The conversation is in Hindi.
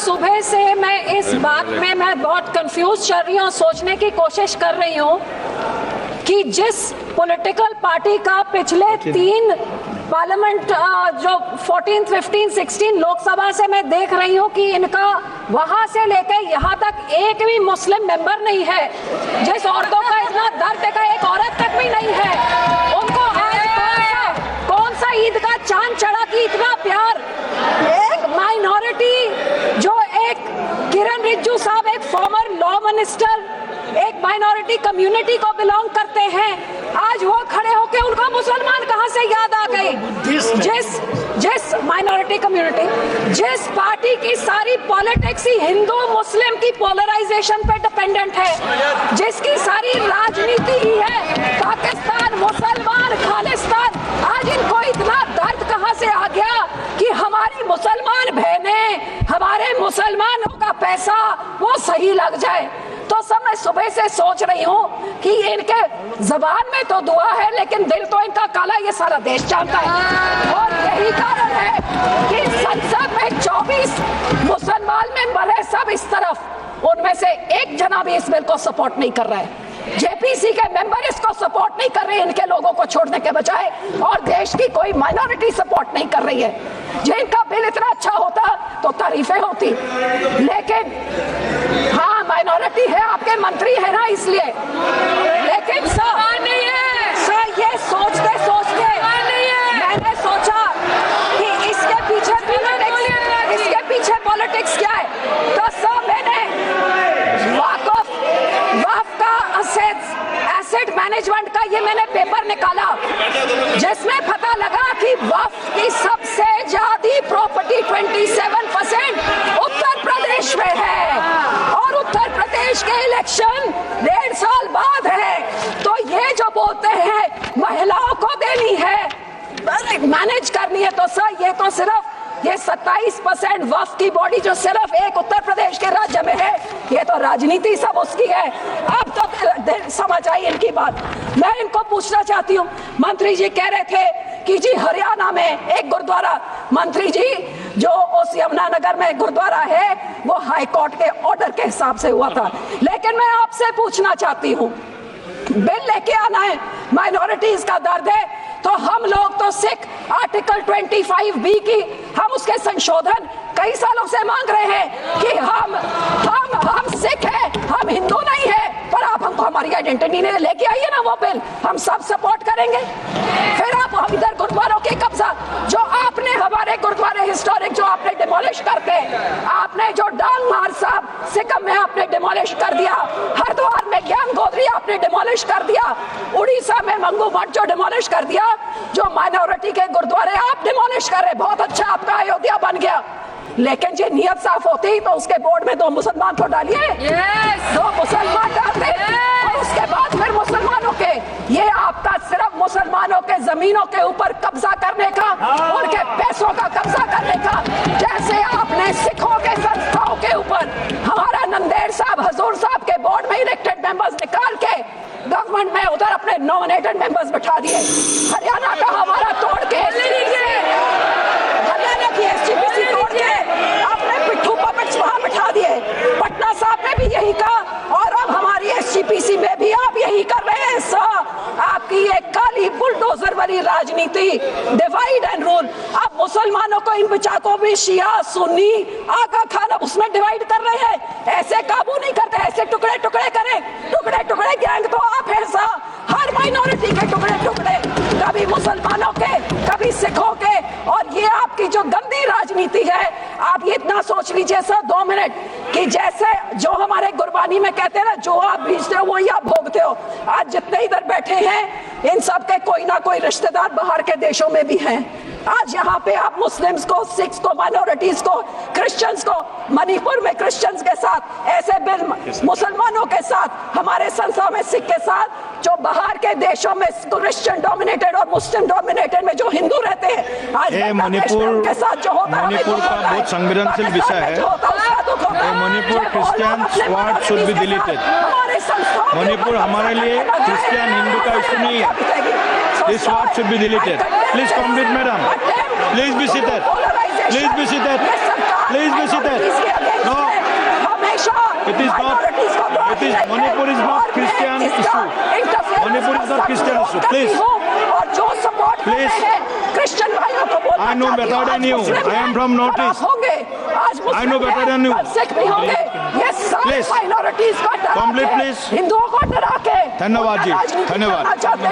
सुबह से मैं इस बात में मैं बहुत कंफ्यूज चल रही हूँ, सोचने की कोशिश कर रही हूँ कि जिस पॉलिटिकल पार्टी का पिछले 3 पार्लियामेंट जो 14, 15, 16 लोकसभा से मैं देख रही हूँ कि इनका वहां से लेकर यहाँ तक एक भी मुस्लिम मेंबर नहीं है। जिस औरतों का इतना दर्द का एक औरत तक भी नहीं है, उनको आज कौन सा ईद का चांद चढ़ा कि इतना प्यार। एक माइनॉरिटी जो एक किरण रिजिजू साहब एक फॉर्मर लॉ मिनिस्टर एक माइनॉरिटी कम्युनिटी को बिलोंग करते हैं, आज वो खड़े होके उनको मुसलमान कहां से याद आ गए। जिस माइनॉरिटी कम्युनिटी, जिस पार्टी की सारी पॉलिटिक्स ही हिंदू मुस्लिम की पोलराइजेशन पे डिपेंडेंट है, जिसकी सारी राजनीति ही है पाकिस्तान मुसलमान खालिस्तान, आज इनको इतना दर्द कहां से आ गया कि हमारी मुसलमान बहनें, हमारे मुसलमानों का पैसा वो सही लग जाए। तो सब मैं सुबह से सोच रही हूँ कि इनके जबान में तो दुआ है लेकिन दिल तो इनका काला, ये सारा देश जानता है। और यही कारण है कि संसद में 24 मुसलमान मेंबर है, सब इस तरफ, उनमें से एक जना भी इस बिल को सपोर्ट नहीं कर रहा है। जेपीसी के मेंबर इसको सपोर्ट नहीं कर रहे हैं, इनके लोगों को छोड़ने के बजाय, और देश की कोई माइनॉरिटी सपोर्ट नहीं कर रही है। जिनका बिल इतना अच्छा होता तो तारीफें होती, लेकिन हाँ माइनॉरिटी है, आपके मंत्री है ना इसलिए, लेकिन सर ये सोचते सोचते मैंने सोचा कि इसके पीछे पॉलिटिक्स क्या है। तो सर मैंने वक्फ का एसेट मैनेजमेंट का ये मैंने पेपर निकाला, जिसमें पता लगा कि वक्फ की सबसे ज्यादा प्रॉपर्टी 27% उत्तर प्रदेश में है, और उत्तर प्रदेश के इलेक्शन 1.5 साल बाद है। तो ये जो बोलते हैं महिलाओं को देनी है, मैनेज करनी है, तो सर ये तो सिर्फ ये 27% वक्फ की बॉडी जो सिर्फ एक उत्तर प्रदेश के राज्य में है, ये तो राजनीति सब उसकी है। अब तो समझ आई इनकी बात। मैं इनको पूछना चाहती हूँ, मंत्री जी कह रहे थे कि जी हरियाणा में एक गुरुद्वारा, मंत्री जी जो उस यमुनानगर में गुरुद्वारा है वो हाई कोर्ट के ऑर्डर के हिसाब से हुआ था, लेकिन मैं आपसे पूछना चाहती हूँ, बिल लेके आना है, माइनॉरिटीज का दर्द है, तो हम लोग तो सिख आर्टिकल 25B की हम उसके संशोधन कई सालों से मांग रहे हैं कि हम सिख हैं, हम हिंदू नहीं है, पर आप हमको हमारी आइडेंटिटी ने लेके आइए ना वो बिल, हम सब सपोर्ट करेंगे। फिर आप हम इधर गुरुद्वारों के कब्जा, जो आपने हमारे गुरुद्वारे हिस्टोरिक जो आपने डिमोलिश करते, आपने जो डांग मार साहब सिक्किम में आपने डिमोलिश कर दिया, हरिद्वार में ज्ञान गोदरी आपने डिमोलिश कर दिया, उड़ीसा में मंगू मठ जो डिमोलिश कर दिया, जो माइनॉरिटी के गुरुद्वारे आप डिमोलिश कर रहे, बहुत अच्छा आपका अयोध्या बन गया, लेकिन जो नियत साफ होती तो उसके बोर्ड में 2 मुसलमान को डालिए, 2 मुसलमान डालते, और उसके बाद फिर मुसलमानों के, ये आपका सिर्फ मुसलमानों के जमीनों के ऊपर कब्जा करने का, उनके पैसों का कब्जा करने का, जैसे आपने सिखों के संस्थाओं के ऊपर हमारा नंदेड़ साहब हजूर साहब के बोर्ड में इलेक्टेड मेंबर्स निकाल के गवर्नमेंट में उधर अपने नॉमिनेटेड मेंबर्स बैठा दिए, हरियाणा का हमारा तोड़ के, हरियाणा की एसजीपीसी तोड़ के आपने पिट्ठू पपेट्स वहां बैठा दिए, पटना साहब ने भी यही कहा, और अब हमारी एसजीपीसी में भी आप यही कर रहे हैं। आपकी ये काली बुलडोजर वाली राजनीति, डिवाइड एंड रूल, आप मुसलमानों को इन बिचाकों में शिया सुन्नी आगा खान उसमें डिवाइड कर रहे हैं, ऐसे काबू नहीं करते, ऐसे टुकड़े टुकड़े करें, टुकड़े टुकड़े गैंग तो आप हैं सा, हर माइनॉरिटी के टुकड़े टुकड़े, कभी मुसलमानों के कभी सिखों के, और ये आपकी जो गंदी राजनीति है, आप ये इतना सोच लीजिए सर 2 मिनट कि जैसे जो हमारे गुरबानी में कहते हैं ना, जो आप बीजते हो वही आप भोगते हो। आज जितने इधर बैठे हैं इन सब के कोई ना कोई रिश्तेदार बाहर के देशों में भी हैं। आज यहाँ पे आप मुस्लिम्स को, सिख्स को, माइनॉरिटीज को, क्रिश्चियंस को, मणिपुर में क्रिश्चियंस के साथ ऐसे बिल, मुसलमानों के साथ, हमारे संस्था में सिख के साथ, जो बाहर के देशों में क्रिश्चियन डोमिनेटेड और मुस्लिम डोमिनेटेड में जो हिंदू रहते हैं, आज मणिपुर के साथ जो होता है, मणिपुर का बहुत संवेदनशील विषय है। Manipur Christian word should be deleted. Manipur हमारे लिए क्रिश्चियन हिंदू का इशू नहीं है। This word should be deleted. Please complete, madam. Please be seated. Please be seated. Please be seated. issue. Manipur is not Christian issue. Please. और जो सपोर्ट Please. क्रिश्चियन भाइयों को बोलना I know better than you. I am from Northeast. होंगे आज I know better than you. Sikh भी होंगे ये सारे Please. माइनॉरिटीज का डरा Complete, के, please. हिंदुओं को डरा के धन्यवाद जी, राजनीति धन्यवाद। करना चाहते हैं।